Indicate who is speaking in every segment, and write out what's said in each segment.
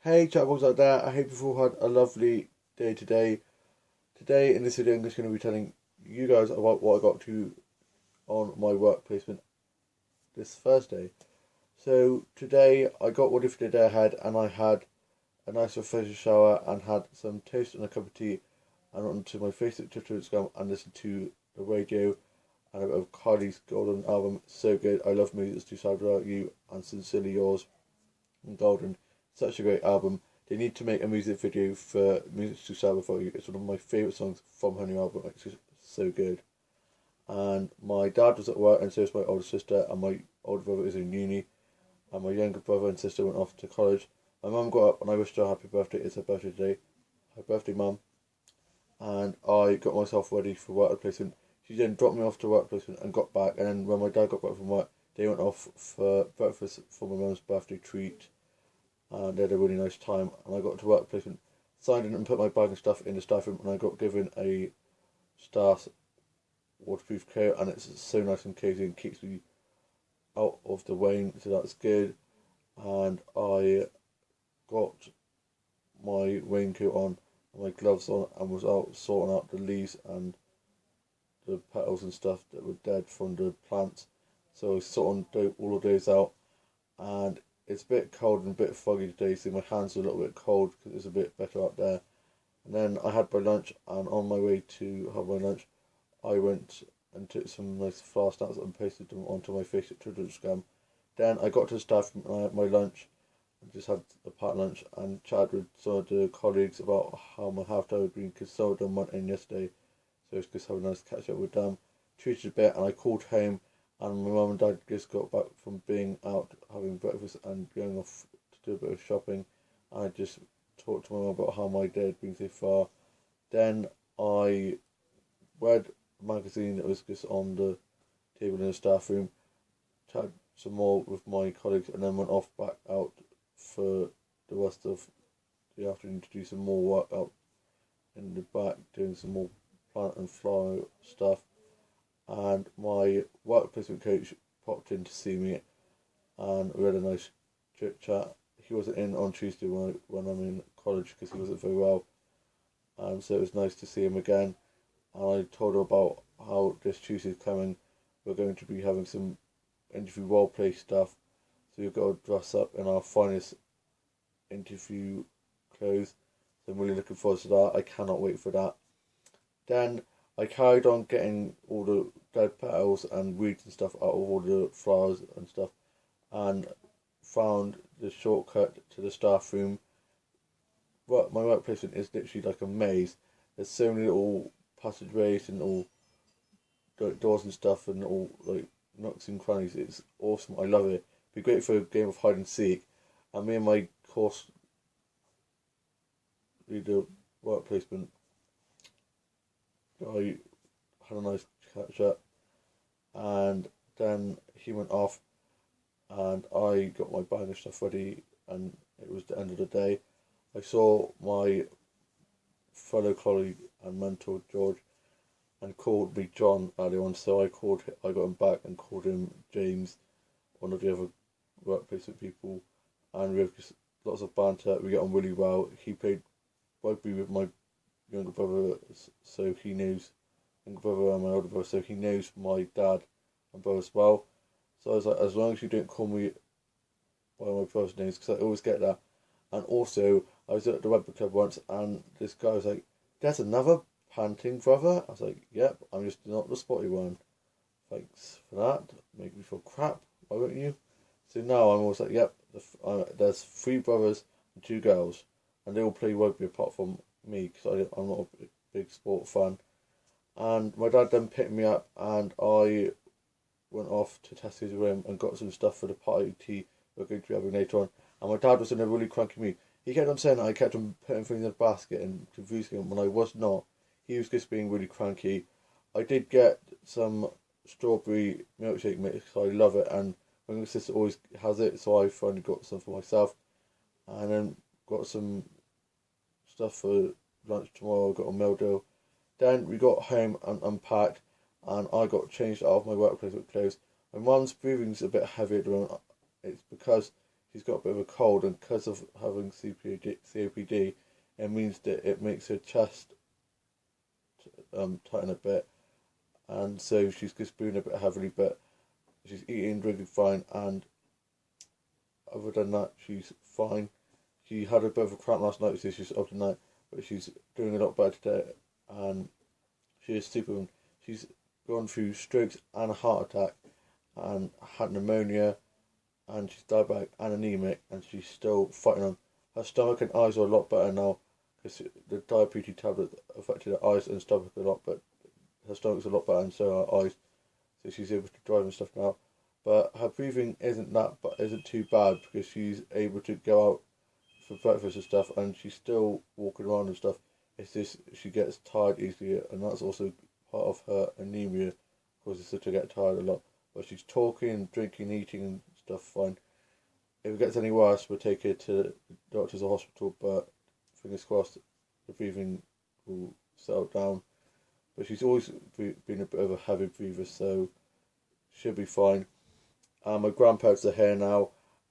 Speaker 1: Hey chatbox out there, I hope you've all had a lovely day today. Today in this video I'm just going to be telling you guys about what I got to on my work placement this Thursday. So today I got ready for the day ahead and I had a nice refreshing shower and had some toast and a cup of tea and went onto my Facebook, Twitter, Instagram and listened to the radio and a bit of Kylie's Golden album. So good, I love Music Is Too Sad Without You and Sincerely Yours and Golden. Such a great album. They need to make a music video for Music to Sad Without You. It's one of my favourite songs from her new album. It's just so good. And my dad was at work and so was my older sister and my older brother is in uni and my younger brother and sister went off to college. My mum got up and I wished her a happy birthday. It's her birthday today. Happy birthday, mum. And I got myself ready for work placement. She then dropped me off to work placement and got back, and then when my dad got back from work they went off for breakfast for my mum's birthday treat and they had a really nice time. And I got to work placement, signed in and put my bag and stuff in the staff room, and I got given a Stars waterproof coat, and it's so nice and cosy and keeps me out of the rain, so that's good. And I got my raincoat on and my gloves on and was out sorting out the leaves and the petals and stuff that were dead from the plants. So I was sorting all of those out, and it's a bit cold and a bit foggy today, so my hands are a little bit cold because it's a bit better out there. And then I had my lunch, and on my way to have my lunch, I went and took some nice flower snaps and pasted them onto my Facebook, Twitter, Instagram. Then I got to the staff room and I had my lunch. I just had a packed lunch and chatted with some of the colleagues about how my half day had been, because some of them went in yesterday, so it's just having a nice catch up with them. Treated a bit, and I called home. And my mum and dad just got back from being out having breakfast and going off to do a bit of shopping. I just talked to my mum about how my day had been so far. Then I read a magazine that was just on the table in the staff room, chatted some more with my colleagues, and then went off back out for the rest of the afternoon to do some more work out in the back, doing some more plant and flower stuff. And my work placement coach popped in to see me and we had a nice chit chat. He wasn't in on Tuesday when I'm in college because he wasn't very well, so it was nice to see him again. And I told him about how this Tuesday's coming we're going to be having some interview role play stuff, so we've got to dress up in our finest interview clothes. So I'm really looking forward to that. I cannot wait for that. Then I carried on getting all the dead petals and weeds and stuff out of all the flowers and stuff, and found the shortcut to the staff room. But my work placement is literally like a maze. There's so many little passageways and all doors and stuff and all like nooks and crannies. It's awesome. I love it. It'd be great for a game of hide and seek. And me and my course leader work placement, I had a nice catch up, and then he went off, and I got my bag and stuff ready, and it was the end of the day. I saw my fellow colleague and mentor George, and called me John earlier on, so I got him back and called him James, one of the other workplace people, and we have just lots of banter. We get on really well. He played rugby with my younger brother, so he knows younger brother and my older brother, so he knows my dad and brother as well. So I was like, as long as you don't call me by my brother's names, because I always get that. And also, I was at the rugby club once, and this guy was like, "There's another panting brother." I was like, "Yep, I'm just not the spotty one. Thanks for that. Make me feel crap. Why won't you?" So now I'm always like, "Yep, there's 3 brothers and 2 girls, and they all play rugby apart from me because I'm not a big sport fan." And my dad then picked me up, and I went off to Tesco's room and got some stuff for the party tea we're going to be having later on. And my dad was in a really cranky mood. He kept on saying that I kept on putting things in the basket and confusing him when I was not. He was just being really cranky. I did get some strawberry milkshake mix, so I love it, and my sister always has it, so I finally got some for myself. And then got some stuff for lunch tomorrow. I got a meal deal. Then we got home and unpacked, and I got changed out of my workplace with clothes. My mum's breathing's a bit heavy at the moment. It's because she's got a bit of a cold, and because of having COPD, it means that it makes her chest tighten a bit, and so she's just breathing a bit heavily, but she's eating, drinking fine, and other than that, she's fine. She had a bit of a cramp last night, so she's up tonight, but she's doing a lot better today, and she is superwoman. She's gone through strokes and a heart attack, and had pneumonia, and she's diabetic and anemic, and she's still fighting on. Her stomach and eyes are a lot better now, because the diabetes tablet affected her eyes and stomach a lot, but her stomach's a lot better, and so are her eyes, so she's able to drive and stuff now. But her breathing isn't too bad, because she's able to go out for breakfast and stuff, and she's still walking around and stuff. It's just she gets tired easily, and that's also part of her anemia, causes her to get tired a lot. But she's talking, drinking, eating and stuff fine. If it gets any worse, we'll take her to the doctors or hospital, but fingers crossed the breathing will settle down. But she's always been a bit of a heavy breather, so she'll be fine. My grandparents are here now,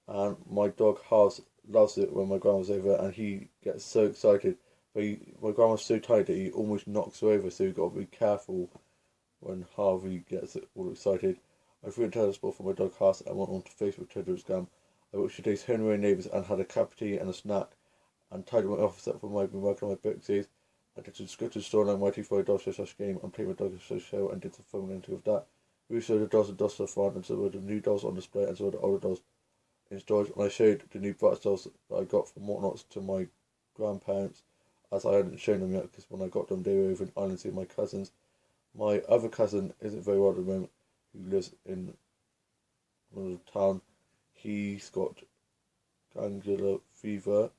Speaker 1: and my dog Harves loves it when my grandma's over, and he gets so excited. But my grandma's so tired that he almost knocks her over, so you've got to be careful when Harvey gets all excited. I've written tennis ball for my dog Harves, and went onto Facebook, Twitter, Instagram. I watched today's Home Away Neighbours and had a cup of tea and a snack, and tidied my office up for my been working on my book series. I did some scripted storyline writing for a dog show/game and played my dog show and did some filming into that. We showed the dolls and dolls to the front, and so were the new dolls on display, and so were the older dolls in storage. And I showed the new Bratz dolls that I got from Whatnots to my grandparents, as I hadn't shown them yet, because when I got them they were over in Ireland seeing my cousins. My other cousin isn't very well at the moment, who lives in another town. He's got glandular fever,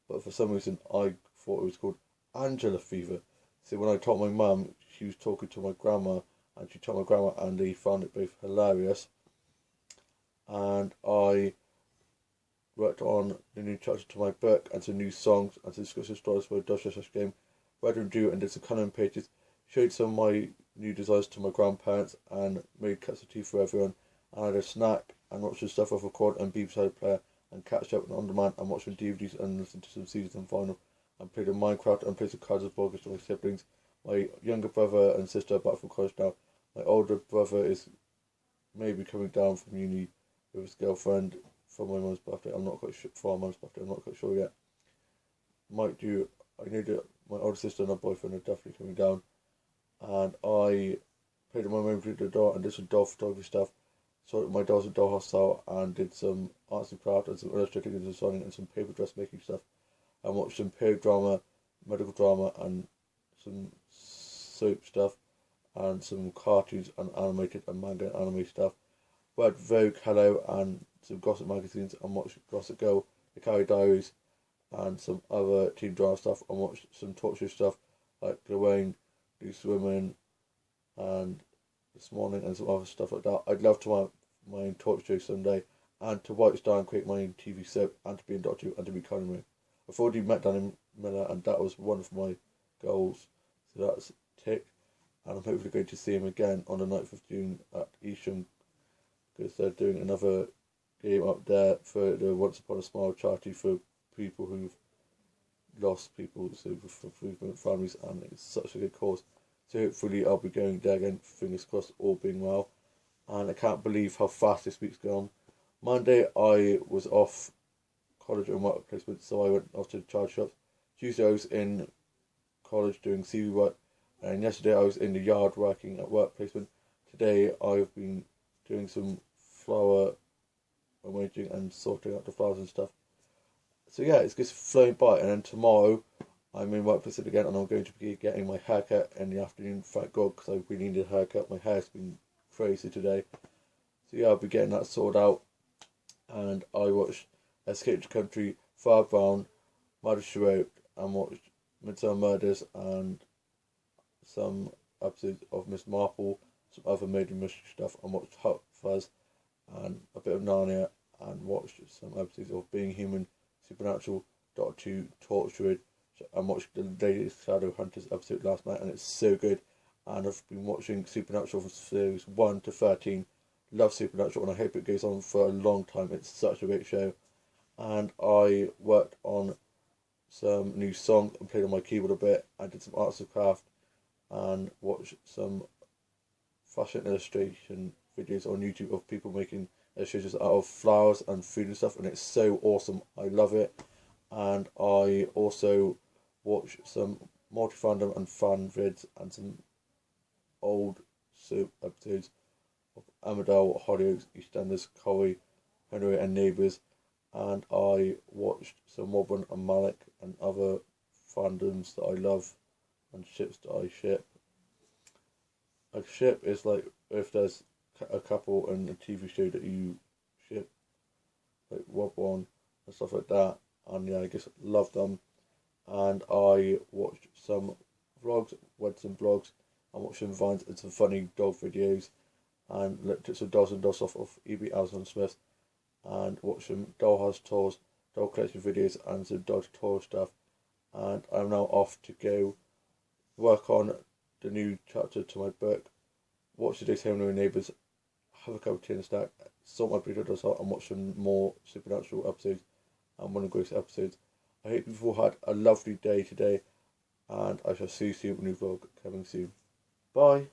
Speaker 1: but for some reason I thought it was called Angela fever. So when I told my mum, she was talking to my grandma, and she told my grandma, and they found it both hilarious. And I worked on the new chapter to my book, and some new songs, and some discussion stories for a Dodge/game, read and drew, and did some colouring pages, showed some of my new designs to my grandparents, and made cups of tea for everyone, and I had a snack, and watched some stuff off record and BBC player, and catch up on demand, and watched some DVDs, and listened to some CDs and vinyl, and played in Minecraft, and played some cards with board games to my siblings. My younger brother and sister are back from college now. My older brother is maybe coming down from uni with his girlfriend for my mum's birthday. I'm not quite sure. For my mum's birthday, I'm not quite sure yet. Might do. I know that my older sister and her boyfriend are definitely coming down, and I played with my mum through the door and did some doll photography stuff. Sorted my dolls at Dollhouse out and did some arts and craft and some illustrating and designing and some paper dressmaking stuff. And watched some period drama, medical drama, and some soap stuff, and some cartoons and animated and manga and anime stuff. Read Vogue, Hello, and some gossip magazines, and watched Gossip Girl, The Carrie Diaries, and some other teen drama stuff, and watched some talk show stuff like Gawain, Loose Women, and This Morning, and some other stuff like that. I'd love to have my own talk show someday, and to write star and create my own TV soap, and to be in Doctor Who, and to be Colin Moore. I've already met Danny Miller, and that was one of my goals, so that's ticked. And I'm hopefully going to see him again on the 9th of June at Evesham, because they're doing another game up there for the Once Upon a Smile charity for people who've lost people, so for bereavement families, and it's such a good cause. So hopefully I'll be going there again, fingers crossed, all being well. And I can't believe how fast this week's gone. Monday I was off college and work placement, so I went off to the charge shops. Tuesday I was in college doing CV work, and yesterday I was in the yard working at work placement. Today I've been doing some flower arranging and sorting out the flowers and stuff. So yeah, it's just flowing by, and then tomorrow I'm in work placement again, and I'm going to be getting my haircut in the afternoon, thank God, because I really needed a haircut. My hair's been crazy today. So yeah, I'll be getting that sorted out. And I watched Escape to Country, Far Brown, Murder She Wrote, and watched Midsummer Murders, and some episodes of Miss Marple, some other murder mystery stuff, and watched Hot Fuzz, and a bit of Narnia, and watched some episodes of Being Human, Supernatural, Doctor Who, Torchwood, and watched the latest Shadowhunters episode last night, and it's so good. And I've been watching Supernatural from series 1 to 13. Love Supernatural, and I hope it goes on for a long time. It's such a great show. and I worked on some new songs and played on my keyboard a bit. I did some arts and craft and watched some fashion illustration videos on YouTube of people making illustrations out of flowers and food and stuff, and it's so awesome. I love it. And I also watched some multi-fandom and fan vids and some old soap episodes of Emmerdale, Hollyoaks, EastEnders, Corrie, Henry and Neighbours, and I watched some Moblin and Malik and other fandoms that I love and ships that I ship. A ship is like if there's a couple in a TV show that you ship, like Rob One and stuff like that, and yeah, I just love them. And I watched some vlogs, read some blogs, and watched some vines and some funny dog videos, and looked at some dolls and dolls off of E.B. Alison Smith, and watched some dollhouse tours, doll collection videos, and some dog tour stuff. And I'm now off to go work on the new chapter to my book, watch today's Henry and Neighbours, have a cup of tea and a snack, sort my potatoes out, and watch some more Supernatural episodes and One of Grace episodes. I hope you've all had a lovely day today, and I shall see you soon with a new vlog coming soon. Bye.